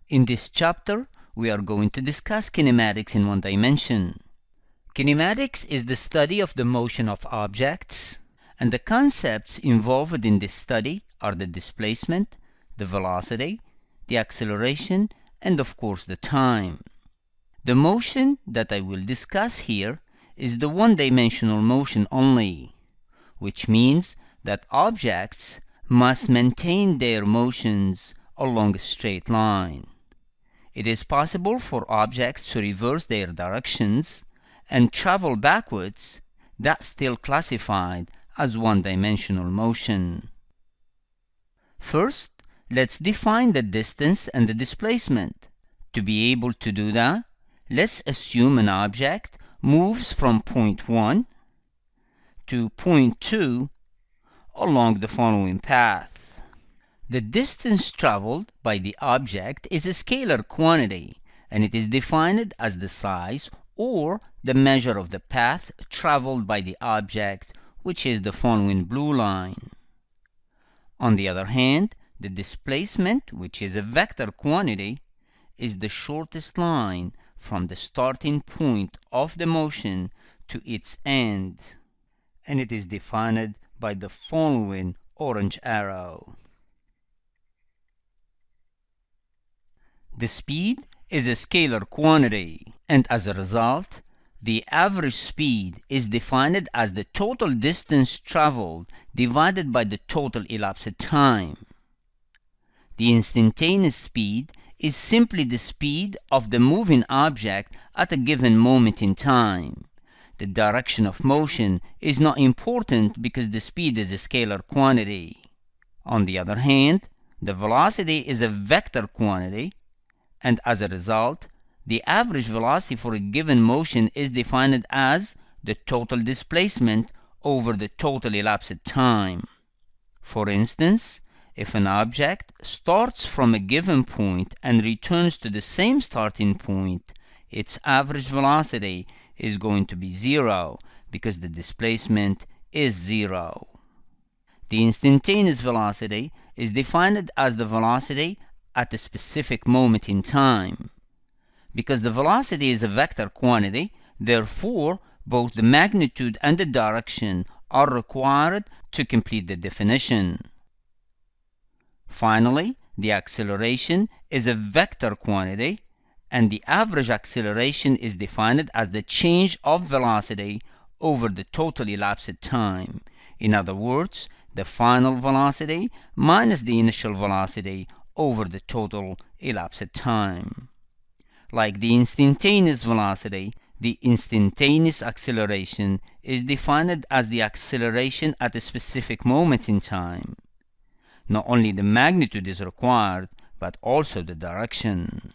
In this chapter, we are going to discuss kinematics in one dimension. Kinematics is the study of the motion of objects, and the concepts involved in this study are the displacement, the velocity, the acceleration, and of course the time. The motion that I will discuss here is the one-dimensional motion only, which means that objects must maintain their motions along a straight line. It is possible for objects to reverse their directions and travel backwards. That's still classified as one-dimensional motion. First, let's define the distance and the displacement. To be able to do that, let's assume an object moves from point 1 to point 2 along the following path. The distance traveled by the object is a scalar quantity, and it is defined as the size or the measure of the path traveled by the object, which is the following blue line. On the other hand, the displacement, which is a vector quantity, is the shortest line from the starting point of the motion to its end, and it is defined by the following orange arrow. The speed is a scalar quantity, and as a result, the average speed is defined as the total distance traveled divided by the total elapsed time. The instantaneous speed is simply the speed of the moving object at a given moment in time. The direction of motion is not important because the speed is a scalar quantity. On the other hand, the velocity is a vector quantity, and as a result, the average velocity for a given motion is defined as the total displacement over the total elapsed time. For instance, if an object starts from a given point and returns to the same starting point, its average velocity is going to be 0 because the displacement is 0. The instantaneous velocity is defined as the velocity at a specific moment in time. Because the velocity is a vector quantity, therefore both the magnitude and the direction are required to complete the definition. Finally, the acceleration is a vector quantity, and the average acceleration is defined as the change of velocity over the total elapsed time. In other words, the final velocity minus the initial velocity over the total elapsed time. Like the instantaneous velocity, the instantaneous acceleration is defined as the acceleration at a specific moment in time. Not only the magnitude is required, but also the direction.